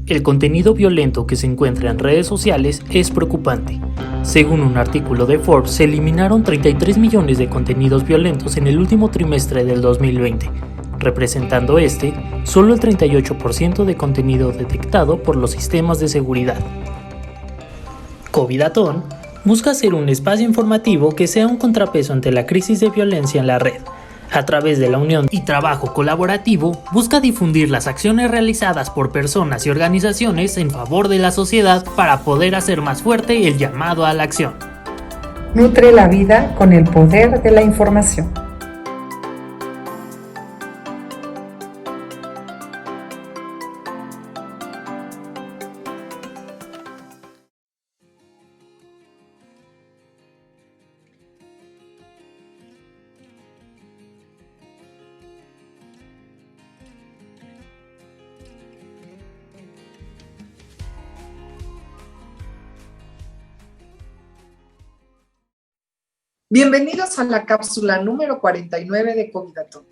El contenido violento que se encuentra en redes sociales es preocupante. Según un artículo de Forbes, se eliminaron 33 millones de contenidos violentos en el último trimestre del 2020, representando solo el 38% de contenido detectado por los sistemas de seguridad. Covidatón busca ser un espacio informativo que sea un contrapeso ante la crisis de violencia en la red. A través de la unión y trabajo colaborativo, busca difundir las acciones realizadas por personas y organizaciones en favor de la sociedad para poder hacer más fuerte el llamado a la acción. Nutre la vida con el poder de la información. Bienvenidos a la cápsula número 49 de Covidatón.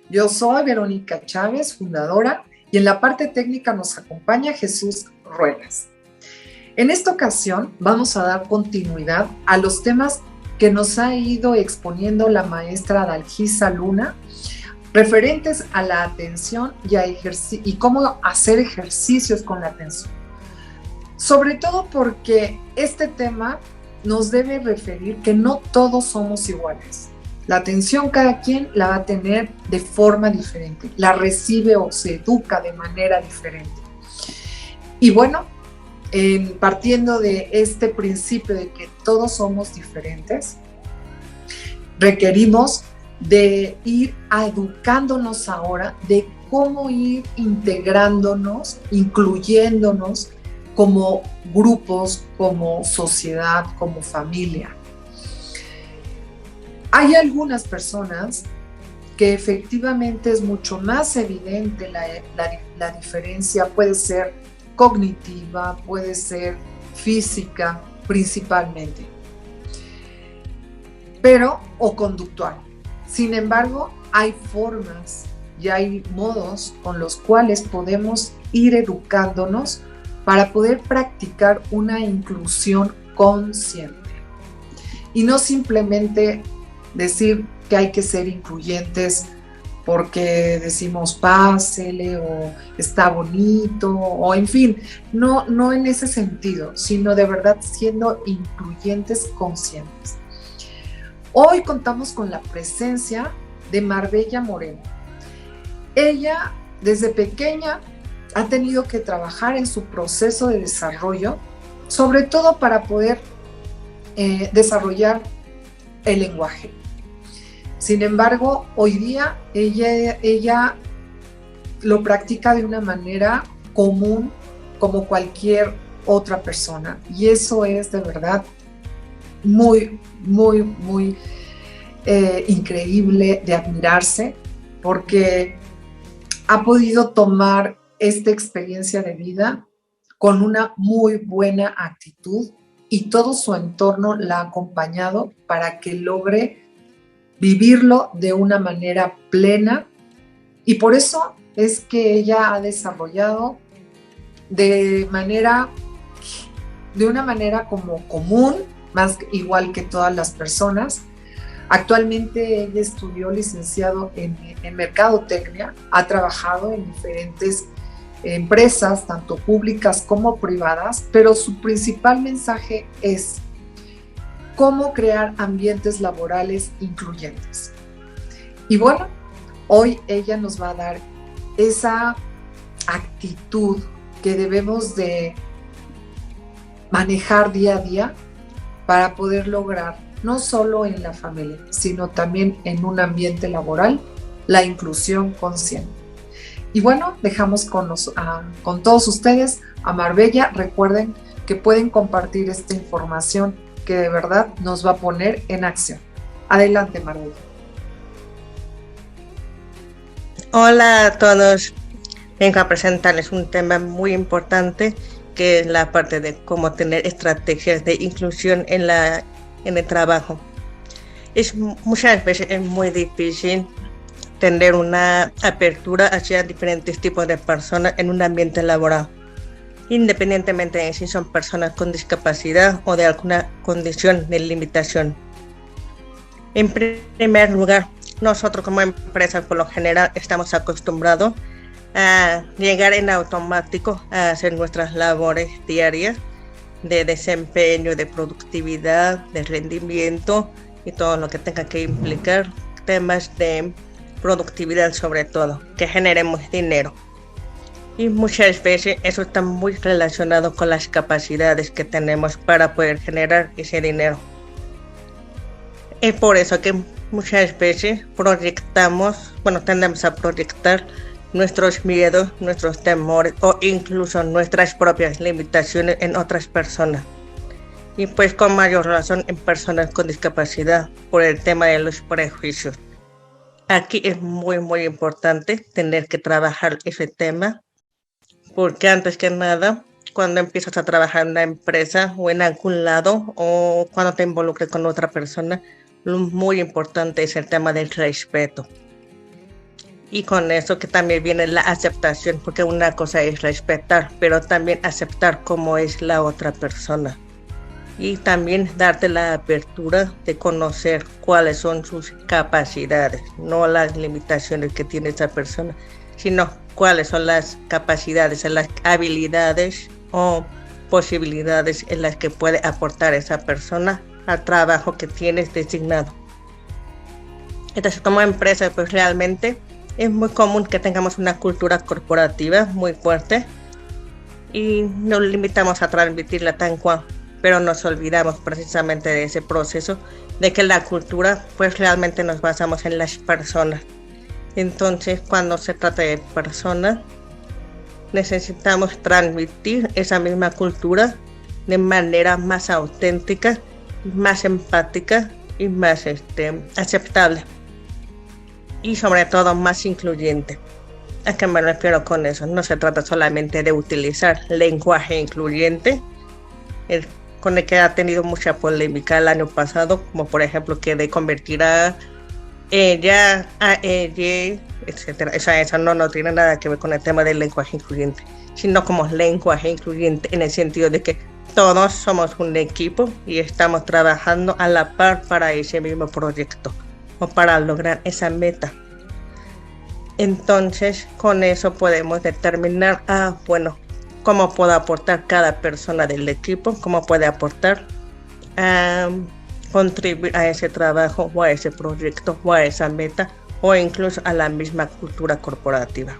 Yo soy Verónica Chávez, fundadora, y en la parte técnica nos acompaña Jesús Ruelas. En esta ocasión vamos a dar continuidad a los temas que nos ha ido exponiendo la maestra Dalgisa Luna, referentes a la atención y cómo hacer ejercicios con la atención. Sobre todo porque este tema nos debe referir que no todos somos iguales. La atención cada quien la va a tener de forma diferente, la recibe o se educa de manera diferente. Y bueno, partiendo de este principio de que todos somos diferentes, requerimos de ir educándonos ahora de cómo ir integrándonos, incluyéndonos como grupos, como sociedad, como familia. Hay algunas personas que efectivamente es mucho más evidente la diferencia, puede ser cognitiva, puede ser física principalmente, o conductual. Sin embargo, hay formas y hay modos con los cuales podemos ir educándonos para poder practicar una inclusión consciente. Y no simplemente decir que hay que ser incluyentes porque decimos pásele o está bonito o en fin, no en ese sentido, sino de verdad siendo incluyentes conscientes. Hoy contamos con la presencia de Marbella Moreno. Ella, desde pequeña, ha tenido que trabajar en su proceso de desarrollo, sobre todo para poder desarrollar el lenguaje. Sin embargo, hoy día ella lo practica de una manera común como cualquier otra persona. Y eso es de verdad muy, muy, muy increíble de admirarse, porque ha podido tomar esta experiencia de vida con una muy buena actitud y todo su entorno la ha acompañado para que logre vivirlo de una manera plena, y por eso es que ella ha desarrollado de una manera como común, más igual que todas las personas. Actualmente ella estudió licenciado en Mercadotecnia, ha trabajado en diferentes empresas, tanto públicas como privadas, pero su principal mensaje es cómo crear ambientes laborales incluyentes. Y bueno, hoy ella nos va a dar esa actitud que debemos de manejar día a día para poder lograr, no solo en la familia, sino también en un ambiente laboral, la inclusión consciente. Y bueno, dejamos con todos ustedes a Marbella. Recuerden que pueden compartir esta información que de verdad nos va a poner en acción. Adelante, Marbella. Hola a todos. Vengo a presentarles un tema muy importante, que es la parte de cómo tener estrategias de inclusión en el trabajo. Muchas veces es muy difícil tener una apertura hacia diferentes tipos de personas en un ambiente laboral. independientemente de si son personas con discapacidad o de alguna condición de limitación. En primer lugar, nosotros como empresa por lo general estamos acostumbrados a llegar en automático a hacer nuestras labores diarias de desempeño, de productividad, de rendimiento y todo lo que tenga que implicar temas de productividad, sobre todo, que generemos dinero. Y muchas veces eso está muy relacionado con las capacidades que tenemos para poder generar ese dinero. Es por eso que muchas veces tendemos a proyectar nuestros miedos, nuestros temores o incluso nuestras propias limitaciones en otras personas. Y pues con mayor razón en personas con discapacidad por el tema de los prejuicios. Aquí es muy importante tener que trabajar ese tema, porque antes que nada, cuando empiezas a trabajar en una empresa o en algún lado o cuando te involucres con otra persona, lo muy importante es el tema del respeto. Y con eso que también viene la aceptación, porque una cosa es respetar, pero también aceptar cómo es la otra persona. Y también darte la apertura de conocer cuáles son sus capacidades, no las limitaciones que tiene esa persona, sino cuáles son las capacidades, las habilidades o posibilidades en las que puede aportar esa persona al trabajo que tienes designado. Entonces, como empresa, pues realmente es muy común que tengamos una cultura corporativa muy fuerte y nos limitamos a transmitirla tan cual, pero nos olvidamos precisamente de ese proceso, de que la cultura, pues realmente nos basamos en las personas. Entonces, cuando se trata de personas, necesitamos transmitir esa misma cultura de manera más auténtica, más empática y más aceptable. Y sobre todo más incluyente. ¿A qué me refiero con eso? No se trata solamente de utilizar lenguaje incluyente, con el que ha tenido mucha polémica el año pasado, como por ejemplo que de convertir a ella, a ella, etc. Eso no tiene nada que ver con el tema del lenguaje incluyente, sino como lenguaje incluyente en el sentido de que todos somos un equipo y estamos trabajando a la par para ese mismo proyecto o para lograr esa meta. Entonces, con eso podemos determinar, cómo puede aportar cada persona del equipo, cómo puede aportar, contribuir a ese trabajo o a ese proyecto o a esa meta o incluso a la misma cultura corporativa.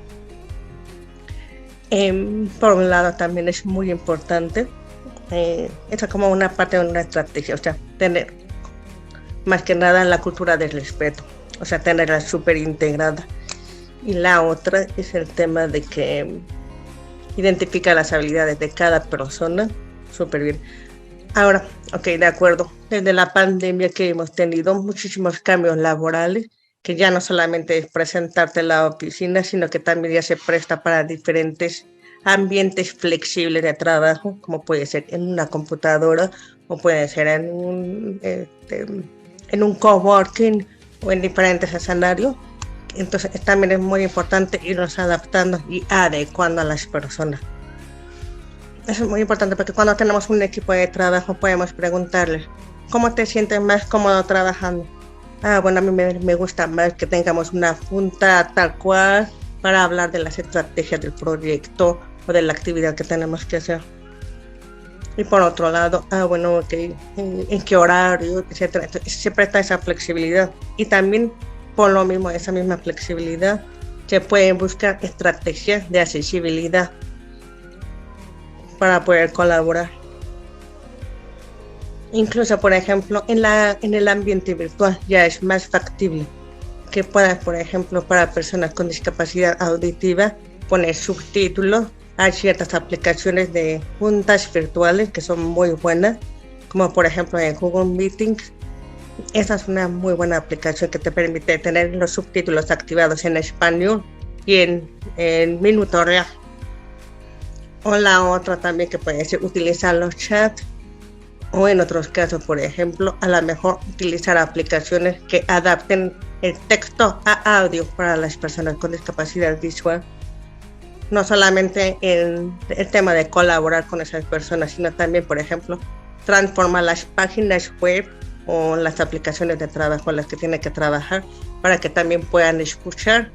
Por un lado también es muy importante, eso como una parte de una estrategia, o sea, tener más que nada la cultura del respeto, o sea, tenerla súper integrada. Y la otra es el tema de que identifica las habilidades de cada persona súper bien. Ahora, de acuerdo, desde la pandemia que hemos tenido muchísimos cambios laborales, que ya no solamente es presentarte en la oficina, sino que también ya se presta para diferentes ambientes flexibles de trabajo, como puede ser en una computadora o puede ser en un coworking o en diferentes escenarios. Entonces también es muy importante irnos adaptando y adecuando a las personas. Eso es muy importante porque cuando tenemos un equipo de trabajo podemos preguntarles, ¿cómo te sientes más cómodo trabajando? A mí me gusta más que tengamos una junta tal cual para hablar de las estrategias del proyecto o de la actividad que tenemos que hacer. Y por otro lado, en qué horario, etcétera. Entonces, siempre está esa flexibilidad. Y también, por lo mismo, esa misma flexibilidad, se pueden buscar estrategias de accesibilidad para poder colaborar. Incluso, por ejemplo, en el ambiente virtual ya es más factible que puedas, por ejemplo, para personas con discapacidad auditiva, poner subtítulos. Hay ciertas aplicaciones de juntas virtuales que son muy buenas, como por ejemplo en Google Meetings. Esa es una muy buena aplicación que te permite tener los subtítulos activados en español y en minuto real. O la otra también que puede ser utilizar los chats, o en otros casos, por ejemplo, a lo mejor utilizar aplicaciones que adapten el texto a audio para las personas con discapacidad visual. no solamente en el tema de colaborar con esas personas, sino también, por ejemplo, transformar las páginas web o las aplicaciones de trabajo en las que tiene que trabajar para que también puedan escuchar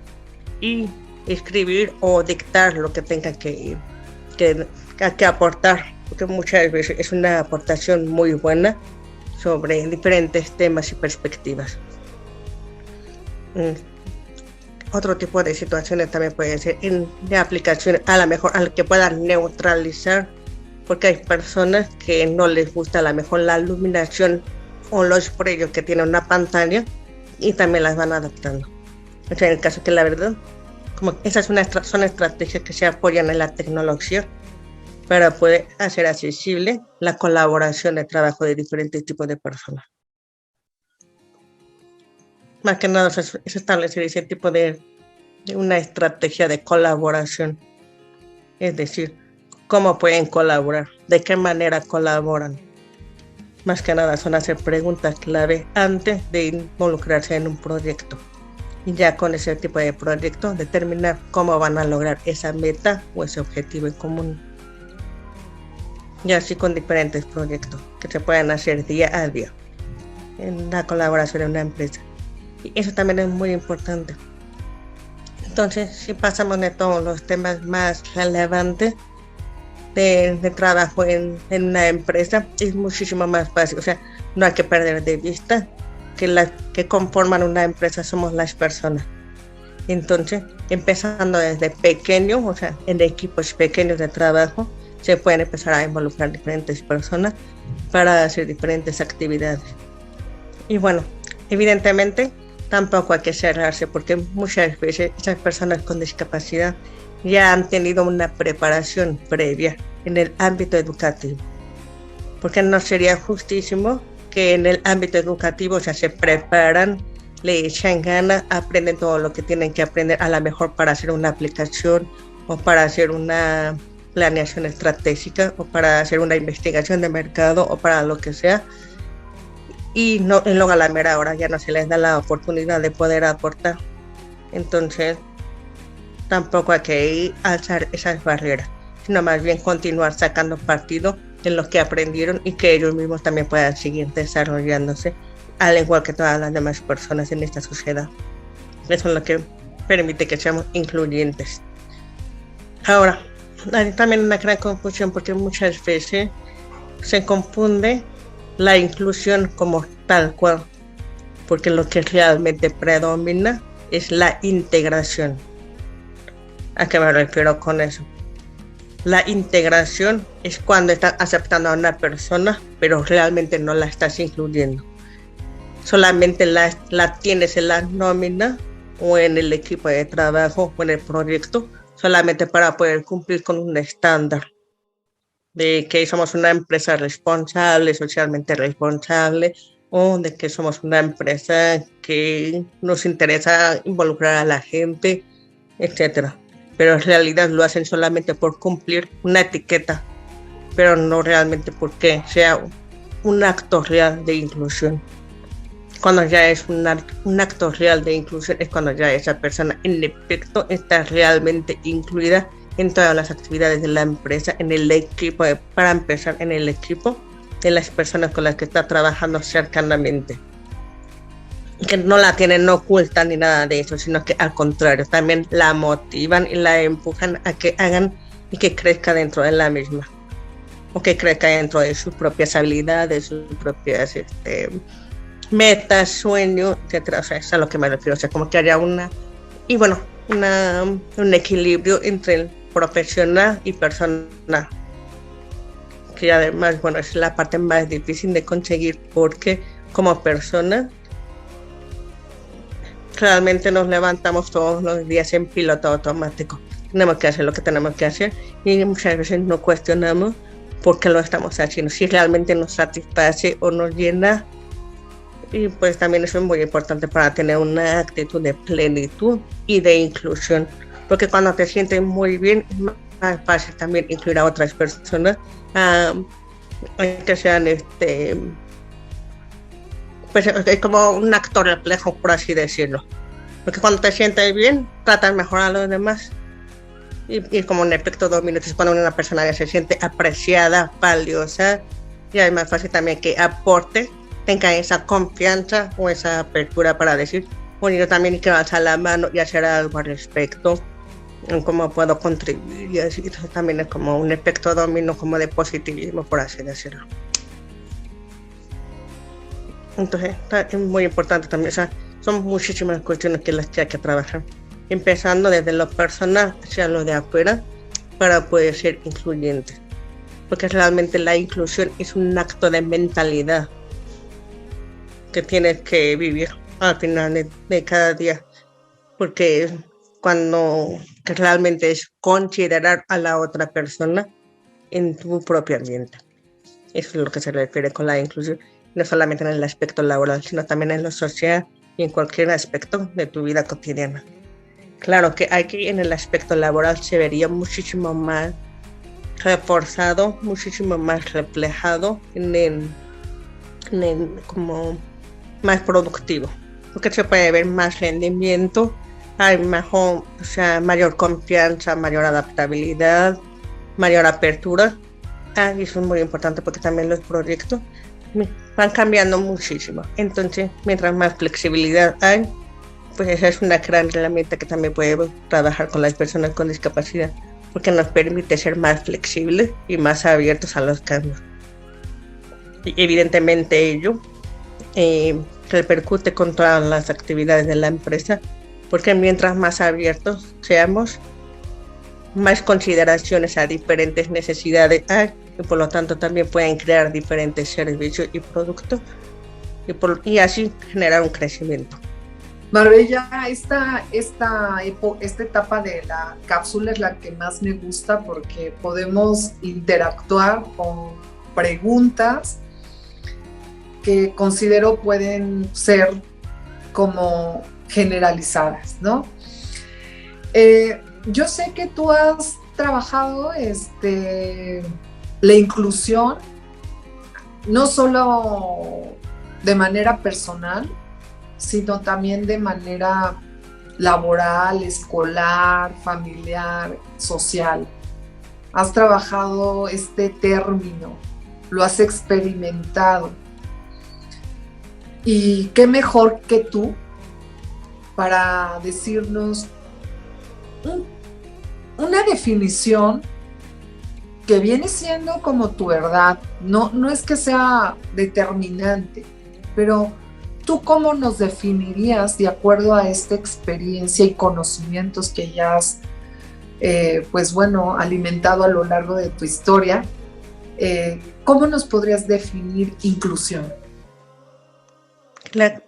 y escribir o dictar lo que tengan que aportar, porque muchas veces es una aportación muy buena sobre diferentes temas y perspectivas. Otro tipo de situaciones también puede ser de aplicaciones, a lo mejor al que puedan neutralizar, porque hay personas que no les gusta a lo mejor la iluminación o los brillos que tiene una pantalla y también las van adaptando. O sea, en el caso que la verdad, como esas son estrategias que se apoyan en la tecnología para poder hacer accesible la colaboración de trabajo de diferentes tipos de personas. Más que nada es establecer ese tipo de una estrategia de colaboración, es decir, cómo pueden colaborar, de qué manera colaboran. Más que nada son hacer preguntas clave antes de involucrarse en un proyecto. Y ya con ese tipo de proyecto determinar cómo van a lograr esa meta o ese objetivo en común. Y así con diferentes proyectos que se pueden hacer día a día en la colaboración en una empresa. Y eso también es muy importante. Entonces, si pasamos de todos los temas más relevantes de trabajo en una empresa, es muchísimo más fácil. O sea, no hay que perder de vista que las que conforman una empresa somos las personas. Entonces, empezando desde pequeño, o sea, en equipos pequeños de trabajo, se pueden empezar a involucrar diferentes personas para hacer diferentes actividades. Y bueno, evidentemente, tampoco hay que cerrarse porque muchas veces esas personas con discapacidad ya han tenido una preparación previa en el ámbito educativo. Porque no sería justísimo que en el ámbito educativo, o sea, se preparan, le echan ganas, aprenden todo lo que tienen que aprender, a lo mejor para hacer una aplicación o para hacer una planeación estratégica o para hacer una investigación de mercado o para lo que sea. Y luego a la mera hora ya no se les da la oportunidad de poder aportar. Entonces, tampoco hay que alzar esas barreras, sino más bien continuar sacando partido de lo que aprendieron y que ellos mismos también puedan seguir desarrollándose, al igual que todas las demás personas en esta sociedad. Eso es lo que permite que seamos incluyentes. Ahora, hay también una gran confusión porque muchas veces se confunde la inclusión como tal cual, porque lo que realmente predomina es la integración. ¿A qué me refiero con eso? La integración es cuando estás aceptando a una persona, pero realmente no la estás incluyendo. Solamente la tienes en la nómina o en el equipo de trabajo o en el proyecto, solamente para poder cumplir con un estándar de que somos una empresa responsable, socialmente responsable, o de que somos una empresa que nos interesa involucrar a la gente, etcétera. Pero en realidad lo hacen solamente por cumplir una etiqueta, pero no realmente porque sea un acto real de inclusión. Cuando ya es un acto real de inclusión es cuando ya esa persona en efecto está realmente incluida en todas las actividades de la empresa, en el equipo, para empezar en el equipo de las personas con las que está trabajando cercanamente. Que no la tienen oculta ni nada de eso, sino que al contrario, también la motivan y la empujan a que hagan y que crezca dentro de la misma. O que crezca dentro de sus propias habilidades, sus propias metas, sueños, etcétera. O sea, es a lo que me refiero. O sea, como que haya un equilibrio entre el profesional y personal. Que además, bueno, es la parte más difícil de conseguir porque como persona realmente nos levantamos todos los días en piloto automático. Tenemos que hacer lo que tenemos que hacer y muchas veces no cuestionamos por qué lo estamos haciendo, si realmente nos satisface o nos llena. Y pues también eso es muy importante para tener una actitud de plenitud y de inclusión, porque cuando te sientes muy bien es más fácil también incluir a otras personas que sean pues es como un actor reflejo, por así decirlo, porque cuando te sientes bien tratas mejor a los demás y como un efecto dominó, es cuando una persona ya se siente apreciada, valiosa, y es más fácil también que aporte, tenga esa confianza o esa apertura para decir, bueno, yo también quiero alzar la mano y hacer algo al respecto, cómo puedo contribuir, y así también es como un efecto dominó, como de positivismo, por así decirlo. Entonces, es muy importante también, o sea, son muchísimas cuestiones que las que hay que trabajar, empezando desde lo personal hacia lo de afuera, para poder ser incluyente, porque realmente la inclusión es un acto de mentalidad que tienes que vivir al final de cada día, porque cuando realmente es considerar a la otra persona en tu propio ambiente. Eso es lo que se refiere con la inclusión, no solamente en el aspecto laboral, sino también en lo social y en cualquier aspecto de tu vida cotidiana. Claro que aquí en el aspecto laboral se vería muchísimo más reforzado, muchísimo más reflejado en el como más productivo, porque se puede ver más rendimiento, hay mejor, o sea, mayor confianza, mayor adaptabilidad, mayor apertura. Y eso es muy importante porque también los proyectos van cambiando muchísimo. Entonces, mientras más flexibilidad hay, pues esa es una gran herramienta que también podemos trabajar con las personas con discapacidad, porque nos permite ser más flexibles y más abiertos a los cambios. Y evidentemente ello repercute con todas las actividades de la empresa, porque mientras más abiertos seamos, más consideraciones a diferentes necesidades hay, y por lo tanto también pueden crear diferentes servicios y productos, y así generar un crecimiento. Marbella, esta etapa de la cápsula es la que más me gusta porque podemos interactuar con preguntas que considero pueden ser como generalizadas, ¿no? Yo sé que tú has trabajado la inclusión no solo de manera personal, sino también de manera laboral, escolar, familiar, social. Has trabajado este término, lo has experimentado. Y qué mejor que tú para decirnos una definición que viene siendo como tu verdad. No es que sea determinante, pero ¿tú cómo nos definirías de acuerdo a esta experiencia y conocimientos que ya has, alimentado a lo largo de tu historia? ¿Cómo nos podrías definir inclusión?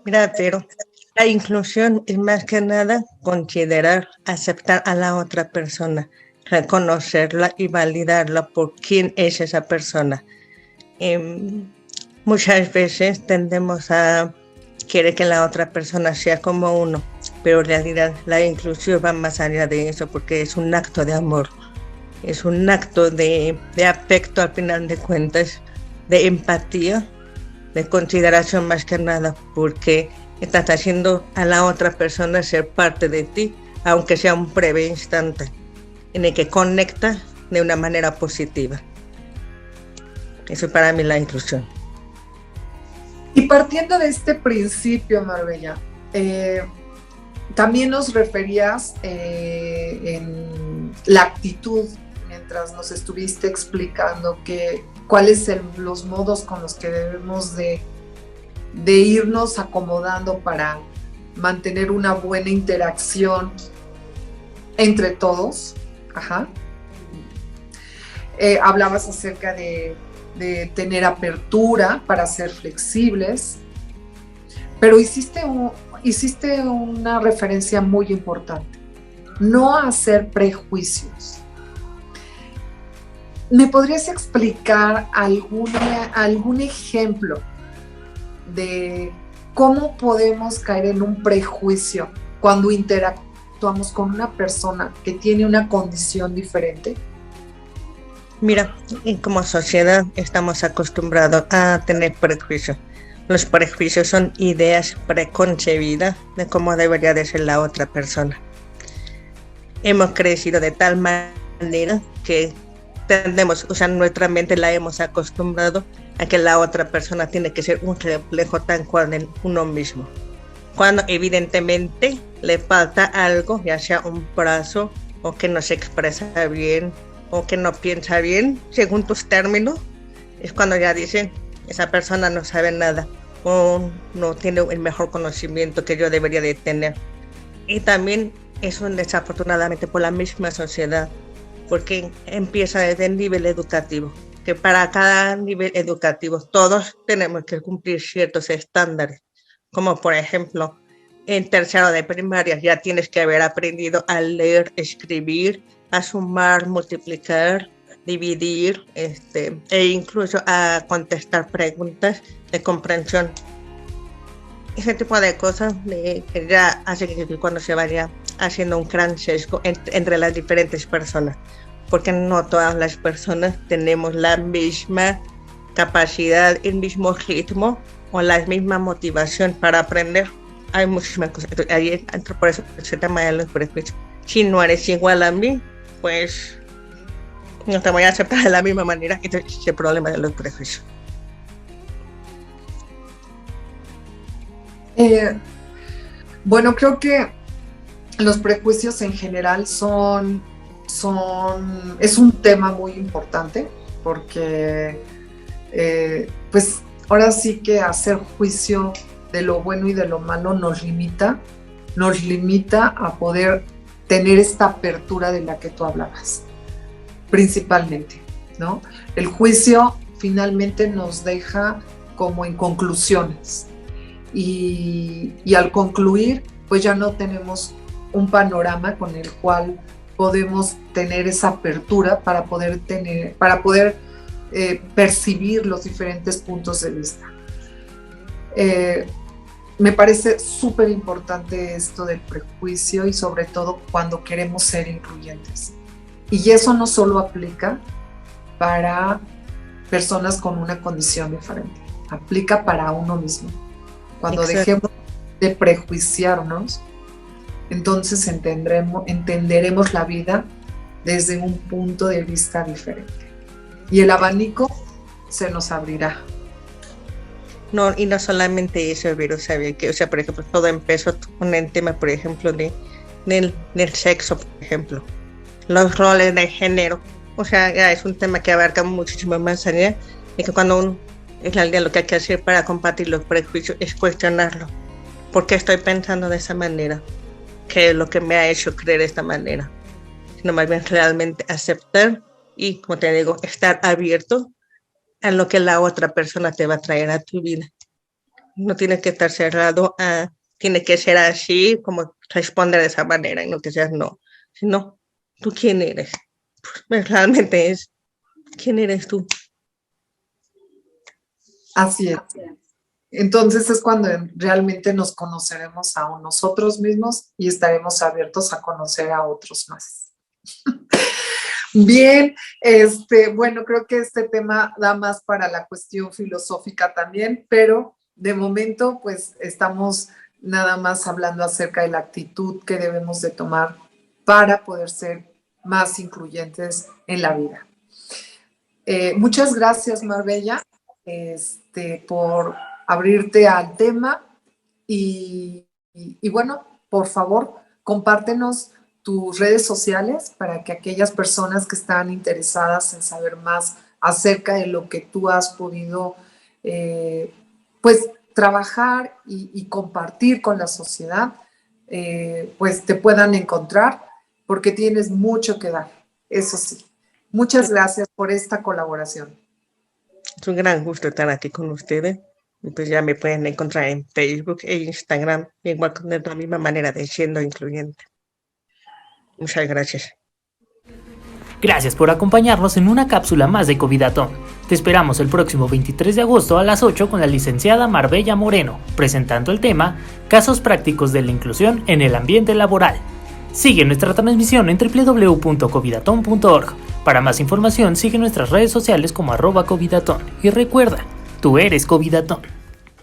Mira, pero la inclusión es más que nada considerar, aceptar a la otra persona, reconocerla y validarla por quién es esa persona. Muchas veces tendemos a querer que la otra persona sea como uno, pero en realidad la inclusión va más allá de eso, porque es un acto de amor, es un acto de afecto al final de cuentas, de empatía, de consideración más que nada, porque estás haciendo a la otra persona ser parte de ti, aunque sea un breve instante en el que conecta de una manera positiva. Eso es para mí la inclusión. Y partiendo de este principio, Marbella, también nos referías en la actitud, mientras nos estuviste explicando cuáles son los modos con los que debemos de irnos acomodando para mantener una buena interacción entre todos. Ajá. Hablabas acerca de tener apertura para ser flexibles, pero hiciste una referencia muy importante: no hacer prejuicios. ¿Me podrías explicar algún ejemplo de cómo podemos caer en un prejuicio cuando interactuamos con una persona que tiene una condición diferente? Mira, como sociedad estamos acostumbrados a tener prejuicios. Los prejuicios son ideas preconcebidas de cómo debería de ser la otra persona. hemos crecido de tal manera que tendemos, o sea, nuestra mente la hemos acostumbrado a que la otra persona tiene que ser un reflejo tan cual de uno mismo. Cuando evidentemente le falta algo, ya sea un brazo, o que no se expresa bien, o que no piensa bien, según tus términos, es cuando ya dicen, esa persona no sabe nada, o no tiene el mejor conocimiento que yo debería de tener. Y también eso desafortunadamente por la misma sociedad, porque empieza desde el nivel educativo, que para cada nivel educativo todos tenemos que cumplir ciertos estándares, como por ejemplo, en tercero de primaria ya tienes que haber aprendido a leer, escribir, a sumar, multiplicar, dividir, e incluso a contestar preguntas de comprensión. Ese tipo de cosas que ya hace que cuando se vaya haciendo un gran sesgo entre las diferentes personas, porque no todas las personas tenemos la misma capacidad, el mismo ritmo o la misma motivación para aprender. Hay muchísimas cosas. Ahí entra por eso ese tema de los prejuicios. Si no eres igual a mí, pues no te voy a aceptar de la misma manera. Entonces, ese problema de los prejuicios. Bueno, creo que los prejuicios en general es un tema muy importante porque pues ahora sí que hacer juicio de lo bueno y de lo malo nos limita a poder tener esta apertura de la que tú hablabas, principalmente, ¿no? El juicio finalmente nos deja como en conclusiones y al concluir, pues ya no tenemos un panorama con el cual podemos tener esa apertura para poder percibir los diferentes puntos de vista. Me parece súper importante esto del prejuicio y sobre todo cuando queremos ser incluyentes. Y eso no solo aplica para personas con una condición diferente, aplica para uno mismo. Cuando Exacto. dejemos de prejuiciarnos, entonces entenderemos la vida desde un punto de vista diferente. Y el abanico se nos abrirá. No, y no solamente eso, pero sabía que, o sea, por ejemplo, todo empezó con el tema, por ejemplo, del sexo, por ejemplo, los roles de género. O sea, ya es un tema que abarca muchísimo más allá, y que cuando uno, en realidad lo que hay que hacer para combatir los prejuicios es cuestionarlo. ¿Por qué estoy pensando de esa manera? ¿Qué es lo que me ha hecho creer de esta manera? Sino más bien realmente aceptar y, como te digo, estar abierto a lo que la otra persona te va a traer a tu vida. No tienes que estar cerrado a, tiene que ser así, como responder de esa manera, y no que seas no. Sino, ¿tú quién eres? Pues realmente es, ¿quién eres tú? Así es. Entonces es cuando realmente nos conoceremos a nosotros mismos y estaremos abiertos a conocer a otros más. Bien, bueno, creo que este tema da más para la cuestión filosófica también, pero de momento pues estamos nada más hablando acerca de la actitud que debemos de tomar para poder ser más incluyentes en la vida. Muchas gracias, Marbella, por abrirte al tema y bueno, por favor, compártenos tus redes sociales para que aquellas personas que están interesadas en saber más acerca de lo que tú has podido pues trabajar y compartir con la sociedad, pues te puedan encontrar porque tienes mucho que dar, eso sí. Muchas gracias por esta colaboración. Es un gran gusto estar aquí con ustedes. Y pues ya me pueden encontrar en Facebook e Instagram, igual con la misma manera de siendo incluyente. Muchas gracias. Gracias por acompañarnos en una cápsula más de Covidatón. Te esperamos el próximo 23 de agosto a las 8 con la licenciada Marbella Moreno, presentando el tema Casos prácticos de la inclusión en el ambiente laboral. Sigue nuestra transmisión en www.covidatón.org. Para más información sigue nuestras redes sociales como @Covidatón. Y recuerda, tú eres Covidatón.